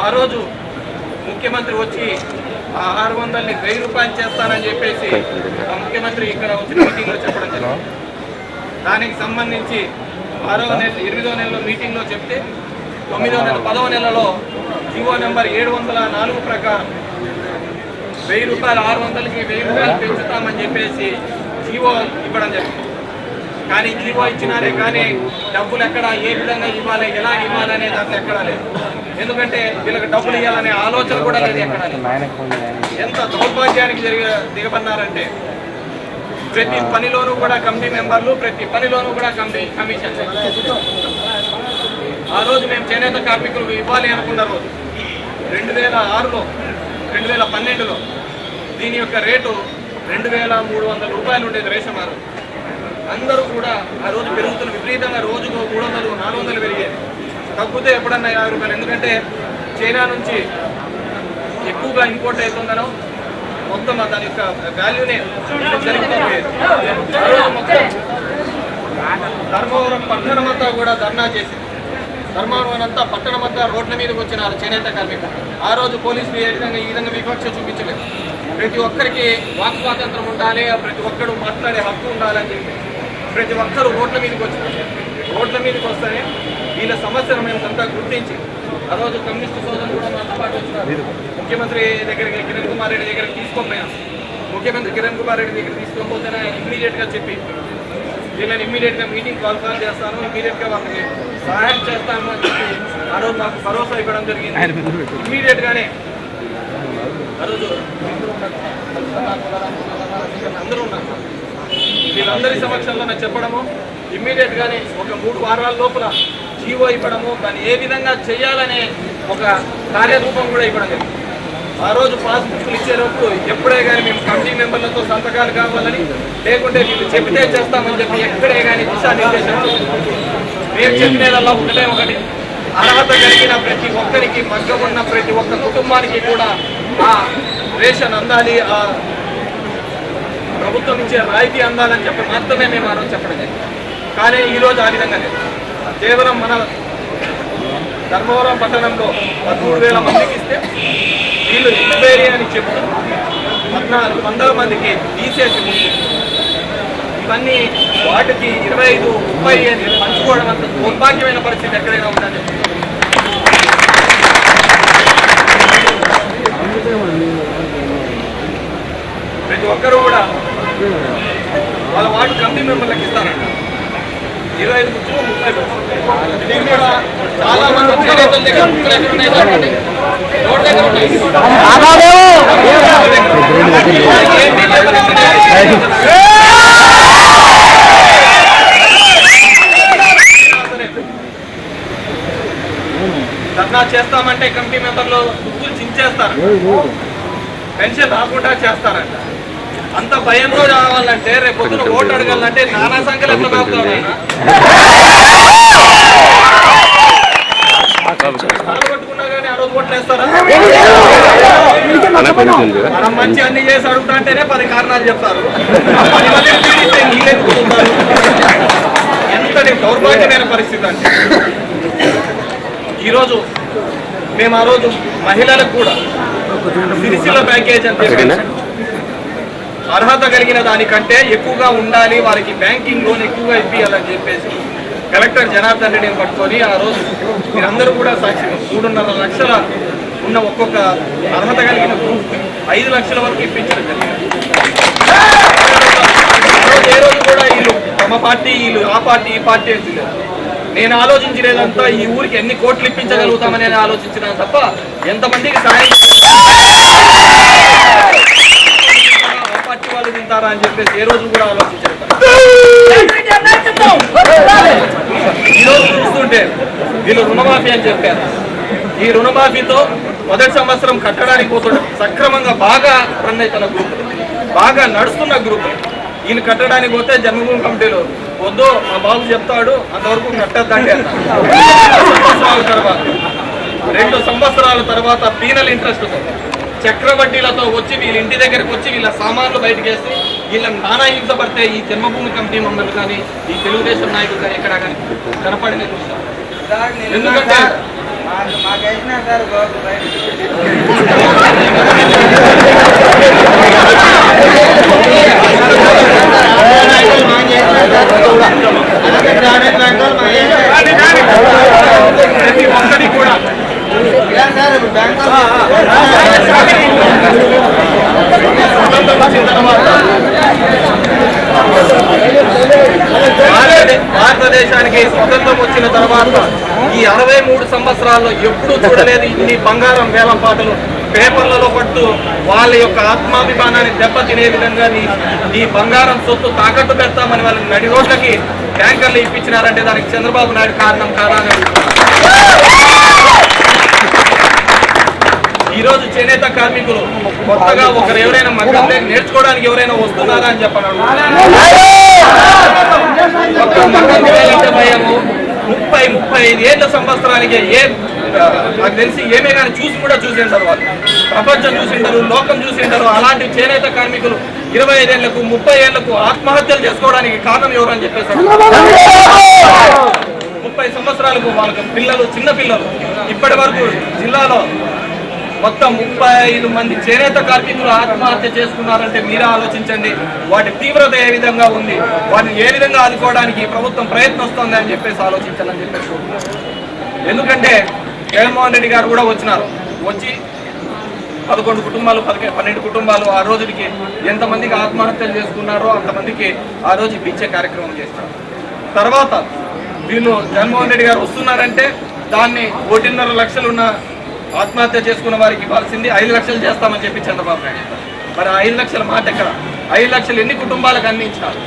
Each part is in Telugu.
ఆ రోజు ముఖ్యమంత్రి వచ్చి 600ని 1000 రూపాయలు చేస్తానని చెప్పేసి ఆ ముఖ్యమంత్రి ఇక్కడ వచ్చిన మీటింగ్లో చెప్పడం జరిగింది. దానికి సంబంధించి 6వ నెల 8వ నెలలో మీటింగ్లో చెప్తే 9వ నెల 10వ నెలలో జీవో నెంబర్ 704 ప్రకారం 1000 రూపాయలు 600కి 1000 రూపాయలు పెంచుతామని చెప్పేసి జీవో ఇవ్వడం జరిగింది. కానీ జీవో ఇచ్చినారే కానీ డబ్బులు ఎక్కడ ఏ విధంగా ఇవ్వాలి, ఎలా ఇవ్వాలి అనే దాంట్లో ఎక్కడా లేదు. ఎందుకంటే వీళ్ళకి డబ్బులు ఇవ్వాలనే ఆలోచన కూడా లేదు ఎక్కడా లేదు. ఎంత దౌర్భాగ్యానికి దిగబన్నారంటే ప్రతి పనిలోనూ కూడా కమిటీ మెంబర్లు, ప్రతి పనిలోనూ కూడా కమిషన్. ఆ రోజు మేము చేనేత కార్మికులకు ఇవ్వాలి అనుకున్న రోజు 2006లో 2012లో దీని యొక్క రేటు 2300 రూపాయలు ఉండేది రేషన్. అందరూ కూడా ఆ రోజు పెరుగుతున్న విపరీతంగా రోజుకు 300, 400 పెరిగేది. తగ్గితే ఎప్పుడన్నా 50 రూపాయలు. ఎందుకంటే చైనా నుంచి ఎక్కువగా ఇంపోర్ట్ అవుతుందనో మొత్తం దాని యొక్క వాల్యూనే జరిగిపోయేది. ఆ రోజు మొత్తం ధర్మవరం పట్టణమంతా కూడా ధర్నా చేసింది. ధర్మవరం అంతా పట్టణమంతా రోడ్ల మీదకి వచ్చినారు చేనేత కార్మికులు. ఆ రోజు పోలీసులు ఈ విధంగా వివక్ష చూపించలేదు. ప్రతి ఒక్కరికి వాక్ స్వాతంత్రం ఉండాలి, ప్రతి ఒక్కరు మాట్లాడే హక్కు ఉండాలని చెప్పి ప్రతి ఒక్కరు రోడ్ల మీదకి వచ్చినారు. రోడ్ల మీదకి వస్తేనే వీళ్ళ సమస్యను మేము అంతా గుర్తించి ఆ రోజు కమ్యూనిస్టు సోదరులు కూడా మాతో పాటు వచ్చినారు. ముఖ్యమంత్రి దగ్గరికి కిరణ్ కుమార్ రెడ్డి దగ్గరికి తీసుకోపోయాం. ముఖ్యమంత్రి కిరణ్ కుమార్ రెడ్డి దగ్గర తీసుకోకపోతేనే ఇమ్మీడియట్గా చెప్పి వీళ్ళని ఇమ్మీడియట్గా మీటింగ్ కాల్ చేస్తాను, ఇమ్మీడియట్గా వాళ్ళకి సహాయం చేస్తాను అని చెప్పి ఆ రోజు నాకు భరోసా ఇవ్వడం జరిగింది. ఇమ్మీడియట్గానే ఆ రోజు అందరూ ఉన్నారు. వీళ్ళందరి సమక్షంలో నాకు చెప్పడము, ఇమ్మీడియట్గానే ఒక 3 వారాల లోపల జీవో ఇవ్వడము, దాన్ని ఏ విధంగా చేయాలనే ఒక కార్యరూపం కూడా ఇవ్వడం జరిగింది. ఆ రోజు పాస్బుక్లు ఇచ్చేటప్పుడు ఎప్పుడే కానీ మేము కమిటీ మెంబర్లతో సంతకాలు కావాలని, లేకుంటే వీళ్ళు చెబితే చేస్తామని చెప్పి ఎక్కడే కానీ దిశానిర్దేశం మేము చెప్పినదల్లా ఒకటి, అర్హత కలిగిన ప్రతి ఒక్కరికి, మగ్గం ఉన్న ప్రతి ఒక్క కుటుంబానికి కూడా ఆ రేషన్ అందాలి, ఆ ప్రభుత్వం ఇచ్చే రాయితీ అందాలని చెప్పి మాత్రమే మేము ఆ రోజు చెప్పడం జరిగింది. కానీ ఈరోజు ఆ విధంగా లేదు. కేవలం మన ధర్మవరం పట్టణంలో 13,000 మందికి ఇస్తే వీళ్ళు ఎక్స్పైరీ అని చెప్తూ 1400 మందికి తీసేసి ఇవన్నీ వాటికి 25, 30 అని పంచుకోవడం అంత దౌర్భాగ్యమైన పరిస్థితి ఎక్కడైనా ఉందని ప్రతి ఒక్కరూ కూడా వాళ్ళ వార్డు కమిటీ మెంబర్లకు ఇస్తారంట 25 బుక్లు, 30 బుక్లు. ఇది కూడా చాలా మంది చేనేతల దగ్గర బుక్కులు ఎక్కడ ఉన్నాయి కాబట్టి రోడ్ దగ్గర ఉన్నాయి. ధర్నా చేస్తామంటే కమిటీ మెంబర్లు బుక్కులు చించేస్తారు, పెన్షన్ రాకుండా చేస్తారంట. అంత భయంతో రావాలంటే రేపు పొద్దున ఓటు అడగాలంటే నానా సంఖ్యలు ఎంత బాగుతాడు. పట్టుకున్నా కానీ ఆ రోజు ఓట్లు వేస్తారా? మనం మంచి అన్ని చేసి అడుగుతా అంటేనే 10 కారణాలు చెప్తారు. ఎంతటి దౌర్భాగ్యమైన పరిస్థితి అంటే ఈరోజు మేము ఆ రోజు మహిళలకు కూడా సిరిసిల్ల ప్యాకేజ్ అని చెప్పి అర్హత కలిగిన దానికంటే ఎక్కువగా ఉండాలి, వారికి బ్యాంకింగ్ లోన్ ఎక్కువగా ఇప్పించాలని చెప్పేసి కలెక్టర్ జనార్దన్ రెడ్డిని పట్టుకొని ఆ రోజు మీరందరూ కూడా సాక్షి 3.5 లక్షల ఉన్న ఒక్కొక్క అర్హత కలిగిన గ్రూప్ 5 లక్షల వరకు ఇప్పించడం జరిగింది. ఏ రోజు కూడా వీళ్ళు తమ పార్టీ, వీళ్ళు ఆ పార్టీ, ఈ పార్టీ అని నేను ఆలోచించలేదంతా ఈ ఊరికి ఎన్ని కోట్లు ఇప్పించగలుగుతామని ఆలోచించినాను తప్ప ఎంతమందికి సాయం పార్టీ వాళ్ళు తింటారా అని చెప్పేసి ఏ రోజు కూడా ఆలోచించారు. ఈరోజు చూస్తుంటే వీళ్ళు రుణమాఫీ అని చెప్పారు. ఈ రుణమాఫీతో మొదటి సంవత్సరం కట్టడానికి పోతుండే సక్రమంగా బాగా రన్ అవుతున్న గ్రూప్, బాగా నడుస్తున్న గ్రూప్. ఈయన కట్టడానికి పోతే జన్మభూమి కమిటీలో వద్దు మా బాబు చెప్తాడు అంతవరకు కట్టద్దండి అన్నారు. 2 సంవత్సరాల తర్వాత పీనల్ ఇంట్రెస్ట్ చక్రవడ్డీలతో వచ్చి వీళ్ళ ఇంటి దగ్గరకు వచ్చి వీళ్ళ సామాన్లు బయటకు వేసి వీళ్ళని నానా హింస పడితే ఈ జన్మభూమి కమిటీ మెంబర్లు కానీ ఈ తెలుగుదేశం నాయకులు కానీ ఎక్కడా కానీ కనపడిన చూస్తాం. ఎందుకంటే ప్రతి ఒక్కరి కూడా భారతదేశానికి స్వతంత్రం వచ్చిన తర్వాత ఈ 63 సంవత్సరాల్లో ఎప్పుడూ చూడలేదు ఇన్ని బంగారం వేలంపాటలు పేపర్లలో పట్టు వాళ్ళ యొక్క ఆత్మాభిమానాన్ని దెబ్బతినే విధంగా ఈ బంగారం సొత్తు తాకట్టు పెడతామని వాళ్ళని నడి రోడ్లకి ట్యాంకర్లు ఇప్పించినారంటే దానికి చంద్రబాబు నాయుడు కారణం కాదా అని ఈ రోజు చేనేత కార్మికులు కొత్తగా ఒకరు ఎవరైనా మగ్గం నేర్చుకోవడానికి ఎవరైనా వస్తున్నారా అని చెప్పన్నాడు. 35 ఏళ్ల సంవత్సరానికి నాకు తెలిసి ఏమే కానీ చూసింటారు వాళ్ళు, ప్రపంచం చూసింటారు, లోకం చూసింటారు. అలాంటి చేనేత కార్మికులు 25 ఏళ్లకు 30 ఏళ్లకు ఆత్మహత్యలు చేసుకోవడానికి కారణం ఎవరని చెప్పేసి 30 సంవత్సరాలకు వాళ్ళకు పిల్లలు, చిన్న పిల్లలు. ఇప్పటి వరకు జిల్లాలో మొత్తం 35 మంది చేనేత కార్మికులు ఆత్మహత్య చేసుకున్నారంటే మీరే ఆలోచించండి వాటి తీవ్రత ఏ విధంగా ఉంది, వాటిని ఏ విధంగా ఆదుకోవడానికి ప్రభుత్వం ప్రయత్నిస్తుంది అని చెప్పేసి ఆలోచించాలని చెప్పేసి. ఎందుకంటే జగన్మోహన్ రెడ్డి గారు కూడా వచ్చినారు, వచ్చి 11 కుటుంబాలు 12 కుటుంబాలు ఆ రోజుకి ఎంతమందికి ఆత్మహత్యలు చేసుకున్నారో అంతమందికి ఆ రోజు ఇప్పించే కార్యక్రమం చేస్తారు. తర్వాత వీళ్ళు జగన్మోహన్ రెడ్డి గారు వస్తున్నారంటే దాన్ని 1.5 లక్షలు ఉన్న ఆత్మహత్య చేసుకున్న వారికి ఇవ్వాల్సింది 5 లక్షలు చేస్తామని చెప్పి చంద్రబాబు నాయుడు. మరి 5 లక్షల మాట ఎక్కడ? 5 లక్షలు ఎన్ని కుటుంబాలకు అందించారు?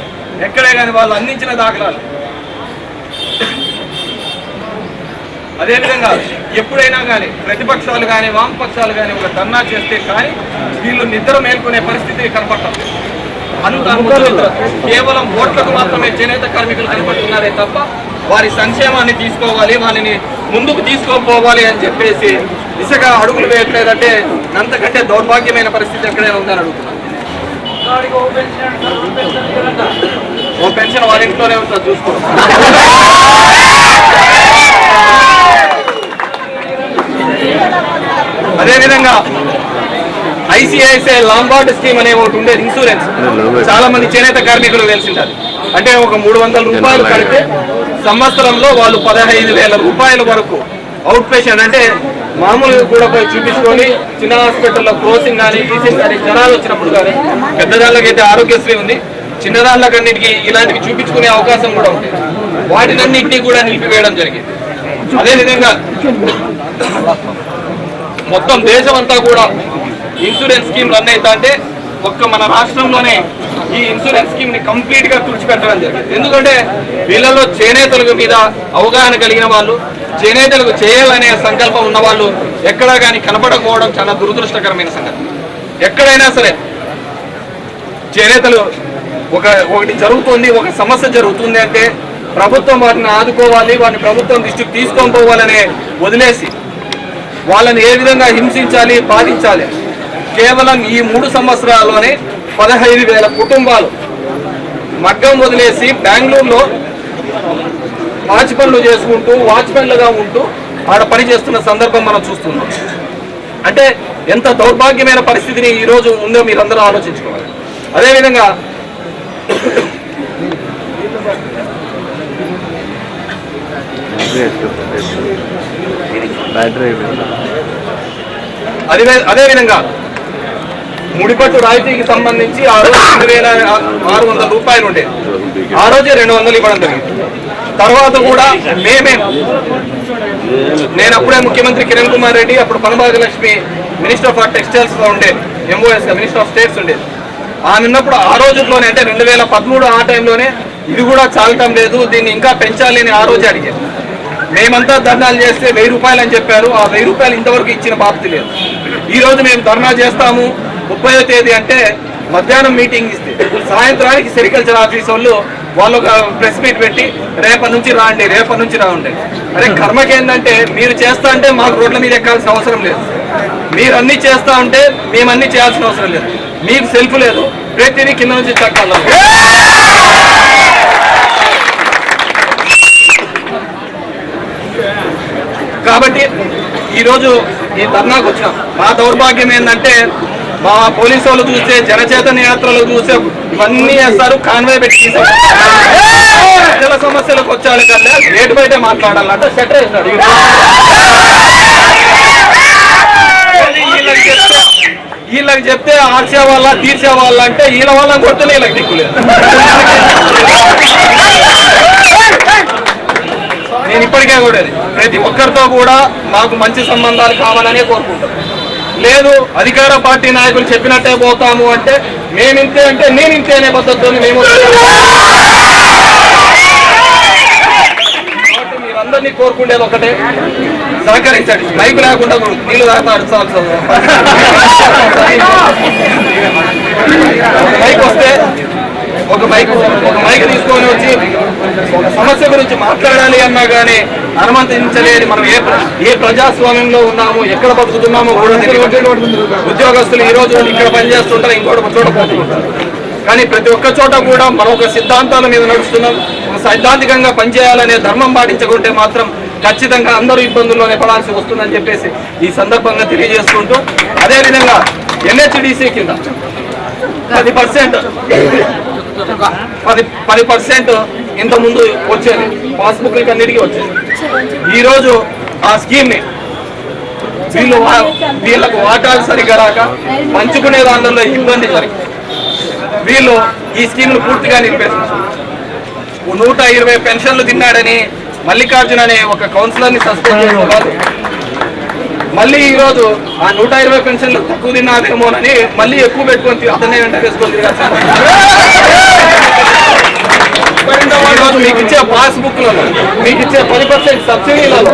ఎక్కడే కానీ వాళ్ళు అందించిన దాఖలాలు. అదేవిధంగా ఎప్పుడైనా కానీ ప్రతిపక్షాలు కానీ వామపక్షాలు కానీ ఒక ధర్నా చేస్తే కానీ వీళ్ళు నిద్ర మేల్కొనే పరిస్థితి కనపడతారు. కేవలం ఓట్లకు మాత్రమే చేనేత కార్మికులు కనపడుతున్నారే తప్ప వారి సంక్షేమాన్ని తీసుకోవాలి, వారిని ముందుకు తీసుకోపోవాలి అని చెప్పేసి దిశగా అడుగులు వేయట్లేదంటే అంతకంటే దౌర్భాగ్యమైన పరిస్థితి ఎక్కడైనా ఉందని అడుగుతున్నాను. ఓ పెన్షన్ వారి ఇంట్లోనే ఉంటుంది చూసుకోండి. అదేవిధంగా ఐసిఐసిఐ లాంబార్డ్ స్కీమ్ అనే ఒకటి ఉండేది, ఇన్సూరెన్స్. చాలా మంది చేనేత కార్మికులు తెలిసింటారు. అంటే ఒక 300 రూపాయలు కడితే సంవత్సరంలో వాళ్ళు 15,000 రూపాయల వరకు అవుట్ పేషెంట్ అంటే మామూలుగా కూడా పోయి చూపించుకొని చిన్న హాస్పిటల్లో క్రోసింగ్ కానీ టీసింగ్ కానీ జ్వరాలు వచ్చినప్పుడు కానీ, పెద్దదాళ్ళకైతే ఆరోగ్యశ్రీ ఉంది, చిన్నదాళ్ళకన్నిటికీ ఇలాంటివి చూపించుకునే అవకాశం కూడా ఉంది. వాటినన్నింటినీ కూడా నిలిపివేయడం జరిగింది. అదేవిధంగా మొత్తం దేశం అంతా కూడా ఇన్సూరెన్స్ స్కీమ్ రన్ అవుతా అంటే ఒక్క మన రాష్ట్రంలోనే ఈ ఇన్సూరెన్స్ స్కీమ్ ని కంప్లీట్ గా తుడిచిపెట్టడం జరిగింది. ఎందుకంటే వీళ్ళలో చేనేతల మీద అవగాహన కలిగిన వాళ్ళు, చేనేతలకు చేయాలనే సంకల్పం ఉన్న వాళ్ళు ఎక్కడా కానీ కనపడకపోవడం చాలా దురదృష్టకరమైన సంగతి. ఎక్కడైనా సరే చేనేతలు ఒకటి జరుగుతుంది, ఒక సమస్య జరుగుతుంది అంటే ప్రభుత్వం వాటిని ఆదుకోవాలి, వాటిని ప్రభుత్వం దృష్టికి తీసుకొని పోవాలనే వదిలేసి వాళ్ళని ఏ విధంగా హింసించాలి, బాధించాలి. కేవలం ఈ 3 సంవత్సరాల్లోనే 15,000 కుటుంబాలు మగ్గం వదిలేసి బెంగళూరులో వాచ్ పనులు చేసుకుంటూ వాచ్మెన్లుగా ఉంటూ ఆడ పని చేస్తున్న సందర్భం మనం చూస్తున్నాం. అంటే ఎంత దౌర్భాగ్యమైన పరిస్థితిని ఈరోజు ఉందో మీరందరూ ఆలోచించుకోవాలి. అదేవిధంగా అదేవిధంగా ముడిపట్టు రాయితీకి సంబంధించి ఆ రోజు 2,600 రూపాయలు ఉండేది, ఆ రోజే 200 ఇవ్వడం జరిగింది. తర్వాత కూడా నేను అప్పుడే ముఖ్యమంత్రి కిరణ్ కుమార్ రెడ్డి, అప్పుడు పనభాగ్యలక్ష్మి మినిస్టర్ ఆఫ్ టెక్స్టైల్స్ గా ఉండేది, MOS గా మినిస్టర్ ఆఫ్ స్టేట్స్ ఉండేది. ఆమె ఉన్నప్పుడు ఆ రోజుల్లోనే అంటే 2013 ఆ టైంలోనే ఇది కూడా చాలటం లేదు, దీన్ని ఇంకా పెంచాలి అని ఆ రోజే అడిగారు. మేమంతా ధర్నాలు చేస్తే 1000 రూపాయలు అని చెప్పారు. ఆ 1000 రూపాయలు ఇంతవరకు ఇచ్చిన బాధ్యత లేదు. ఈ రోజు మేము ధర్నా చేస్తాము 30వ తేదీ అంటే మధ్యాహ్నం మీటింగ్ ఇస్తే సాయంత్రానికి సెరికల్చర్ ఆఫీస్ వాళ్ళు ఒక ప్రెస్ మీట్ పెట్టి రేపటి నుంచి రాండి. అరే కర్మకి ఏంటంటే మీరు చేస్తా అంటే మాకు రోడ్ల మీద ఎక్కాల్సిన అవసరం లేదు, మీరు అన్ని చేస్తా ఉంటే మేము అన్ని చేయాల్సిన అవసరం లేదు. మీకు సెల్ఫ్ లేదు, ప్రతిదీ కింద నుంచి చక్కాలి. కాబట్టి ఈరోజు ఈ ధర్నాకు వచ్చినాం. మా దౌర్భాగ్యం ఏంటంటే మా పోలీసు వాళ్ళు చూస్తే జనచేతన యాత్రలు చూస్తే ఇవన్నీ వేస్తారు, కాన్వాయ్ పెట్టి ప్రజల సమస్యలకు వచ్చాలి కదా, రేటు బయటే మాట్లాడాలంటే సెట్ వేసినాడు. వీళ్ళకి చెప్తే ఆర్చే వాళ్ళ తీర్చే వాళ్ళ అంటే వీళ్ళ వాళ్ళని కొడుతూనే వీళ్ళకి దిక్కులేదు. నేను ఇప్పటికే కూడా ప్రతి ఒక్కరితో కూడా మాకు మంచి సంబంధాలు కావాలనే కోరుకుంటాం. లేదు అధికార పార్టీ నాయకులు చెప్పినట్టే పోతాము అంటే మేమింతే అంటే నేనింతే అనే పద్ధతితో మేము మీరందరినీ కోరుకునేది ఒకటే, సహకరించండి. మైక్ లేకుండా నీళ్ళు తాగుతారు. మైక్ వస్తే ఒక మైక్ తీసుకొని వచ్చి ఒక సమస్య గురించి మాట్లాడాలి అన్నా కానీ అనుమతించలేని మనం ఏ ప్రజాస్వామ్యంలో ఉన్నామో, ఎక్కడ బతుకుతున్నామో కూడా తెలియదు. ఉద్యోగస్తులు ఈ రోజు ఇక్కడ పనిచేస్తుంటారు, ఇంకోటి చోట పోతుంటారు. కానీ ప్రతి ఒక్క చోట కూడా మరొక సిద్ధాంతాల మీద నడుస్తున్నాం. ఒక సైద్ధాంతికంగా పనిచేయాలనే ధర్మం పాటించకుంటే మాత్రం ఖచ్చితంగా అందరూ ఇబ్బందుల్లోనే పడాల్సి వస్తుందని చెప్పేసి ఈ సందర్భంగా తెలియజేసుకుంటూ, అదేవిధంగా NHDC కింద 10% ఇంతకుముందు వచ్చేది, పాస్బుక్లకి అన్నిటికీ వచ్చేది. ఈరోజు ఆ స్కీమ్ని వీళ్ళకు వాటాలు సరిగ్గా రాక పంచుకునే దానిలో ఇబ్బంది జరిగి వీళ్ళు ఈ స్కీమ్ను పూర్తిగా నిలిపేస్తున్నారు. 120 పెన్షన్లు తిన్నాడని మల్లికార్జున అనే ఒక కౌన్సిలర్ని సస్పెండ్ చేస్తున్నారు. మళ్ళీ ఈరోజు ఆ 120 పెన్షన్లు తక్కువ తిన్నాదేమోనని మళ్ళీ ఎక్కువ పెట్టుకొని అతనే వెంట వేసుకొని ఈరోజు మీకు ఇచ్చే పాస్బుక్లలో, మీకు ఇచ్చే 10% సబ్సిడీలలో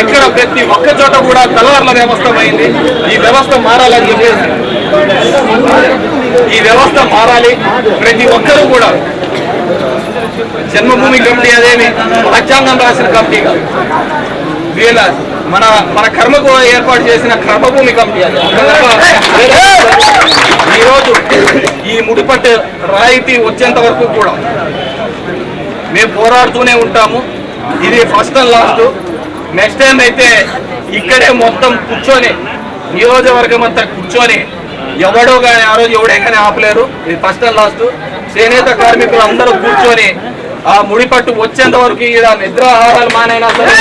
ఎక్కడ ప్రతి ఒక్క చోట కూడా తలవార్ల వ్యవస్థ అయింది. ఈ వ్యవస్థ మారాలని చెప్పేసి ఈ వ్యవస్థ మారాలి. ప్రతి ఒక్కరూ కూడా జన్మభూమి కమిటీ అదేమి రాజ్యాంగం రాసిన కమిటీ కాదు, వీళ్ళ మన కర్మకు ఏర్పాటు చేసిన కర్మభూమి కమిటీ అది. ఈరోజు ఈ ముడిపట్టు రాయితీ వచ్చేంత వరకు కూడా మేము పోరాడుతూనే ఉంటాము. ఇది first and last. Next time అయితే ఇక్కడే మొత్తం కూర్చొని నియోజకవర్గం అంతా కూర్చొని ఎవడో కానీ ఆ రోజు ఎవడే కానీ ఆపలేరు. ఇది ఫస్ట్ అండ్ లాస్ట్. చేనేత కార్మికులు అందరూ కూర్చొని ఆ ముడిపట్టు వచ్చేంత వరకు ఇలా నిద్రాహారాలు మానైనా సరే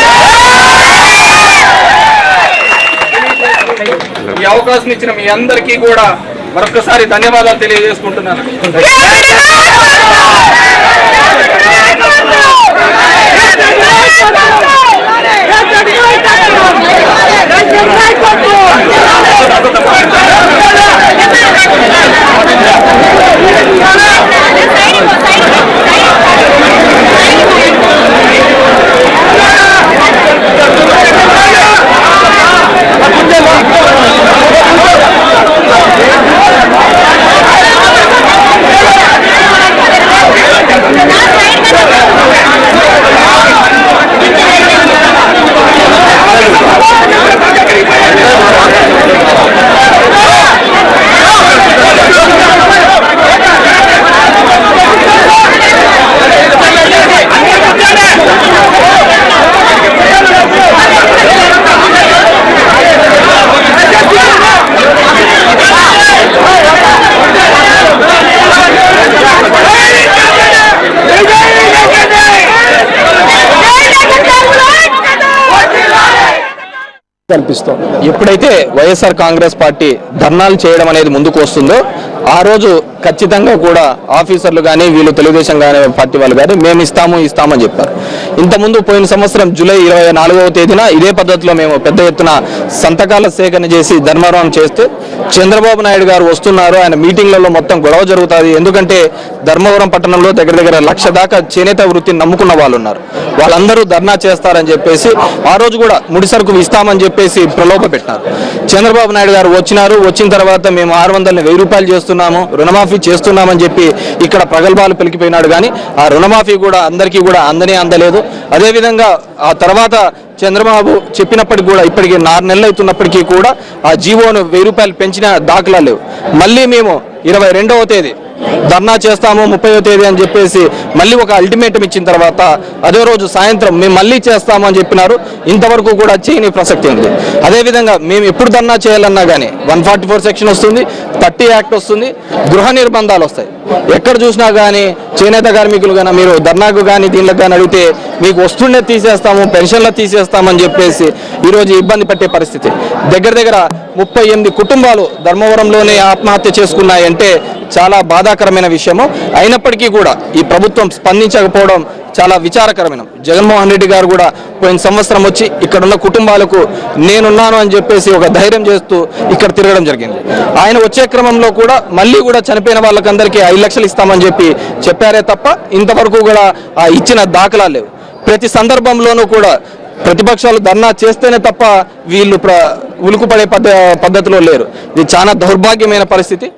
ఈ అవకాశం ఇచ్చిన మీ అందరికీ కూడా మరొకసారి ధన్యవాదాలు తెలియజేసుకుంటున్నాను. కల్పిస్తాం. ఎప్పుడైతే వైఎస్ఆర్ కాంగ్రెస్ పార్టీ ధర్నాలు చేయడం అనేది ముందుకు వస్తుందో ఆ రోజు ఖచ్చితంగా కూడా ఆఫీసర్లు కానీ వీళ్ళు తెలుగుదేశం కానీ పార్టీ వాళ్ళు కానీ మేము ఇస్తామని చెప్పారు. ఇంతకుముందు పోయిన సంవత్సరం జూలై 24వ తేదీన ఇదే పద్ధతిలో మేము పెద్ద ఎత్తున సంతకాల సేకరణ చేసి ధర్మవరం చేస్తే చంద్రబాబు నాయుడు గారు వస్తున్నారు, ఆయన మీటింగ్లలో మొత్తం గొడవ జరుగుతుంది. ఎందుకంటే ధర్మవరం పట్టణంలో దగ్గర 1,00,000 దాకా చేనేత వృత్తిని నమ్ముకున్న వాళ్ళు ఉన్నారు, వాళ్ళందరూ ధర్నా చేస్తారని చెప్పేసి ఆ రోజు కూడా ముడి సరుకు ఇస్తామని చెప్పేసి ప్రలోభ పెట్టినారు. చంద్రబాబు నాయుడు గారు వచ్చిన తర్వాత మేము 600ని 1000 రూపాయలు చేస్తున్నాము, రుణమాఫీ చేస్తున్నామని చెప్పి ఇక్కడ ప్రగల్భాలు పలికిపోయినాడు. కానీ ఆ రుణమాఫీ కూడా అందరికీ కూడా అందలేదు. అదేవిధంగా ఆ తర్వాత చంద్రబాబు చెప్పినప్పటికీ కూడా ఇప్పటికీ 4 నెలలు అవుతున్నప్పటికీ కూడా ఆ జీవోను 1000 రూపాయలు పెంచిన దాఖలా లేవు. మళ్ళీ మేము 22వ తేదీ ధర్నా చేస్తాము 30వ తేదీ అని చెప్పేసి మళ్ళీ ఒక అల్టిమేటం ఇచ్చిన తర్వాత అదే రోజు సాయంత్రం మేము మళ్ళీ చేస్తాము అని చెప్పినారు. ఇంతవరకు కూడా చేయని ప్రసక్తి ఉంది. అదేవిధంగా మేము ఎప్పుడు ధర్నా చేయాలన్నా కానీ 144 సెక్షన్ వస్తుంది, 30 యాక్ట్ వస్తుంది, గృహ నిర్బంధాలు వస్తాయి. ఎక్కడ చూసినా కానీ చేనేత కార్మికులు కానీ మీరు ధర్నాకు కానీ దీనికి కానీ అడిగితే మీకు వస్తుండే తీసేస్తాము, పెన్షన్లు తీసేస్తామని చెప్పేసి ఈరోజు ఇబ్బంది పెట్టే పరిస్థితి. దగ్గర 38 కుటుంబాలు ధర్మవరంలోనే ఆత్మహత్య చేసుకున్నాయంటే చాలా బాధాకరమైన విషయము. అయినప్పటికీ కూడా ఈ ప్రభుత్వం స్పందించకపోవడం చాలా విచారకరమైన. జగన్మోహన్ రెడ్డి గారు కూడా పోయిన సంవత్సరం వచ్చి ఇక్కడ ఉన్న కుటుంబాలకు నేనున్నాను అని చెప్పేసి ఒక ధైర్యం చేస్తూ ఇక్కడ తిరగడం జరిగింది. ఆయన వచ్చే క్రమంలో కూడా మళ్ళీ కూడా చనిపోయిన వాళ్ళకందరికీ 5 లక్షలు ఇస్తామని చెప్పి చెప్పారే తప్ప ఇంతవరకు కూడా ఇచ్చిన దాఖలాలు లేవు. ప్రతి సందర్భంలోనూ కూడా ప్రతిపక్షాలు ధర్నా చేస్తేనే తప్ప వీళ్ళు ఉలుకుపడే పద్ధతిలో లేరు. ఇది చాలా దౌర్భాగ్యమైన పరిస్థితి.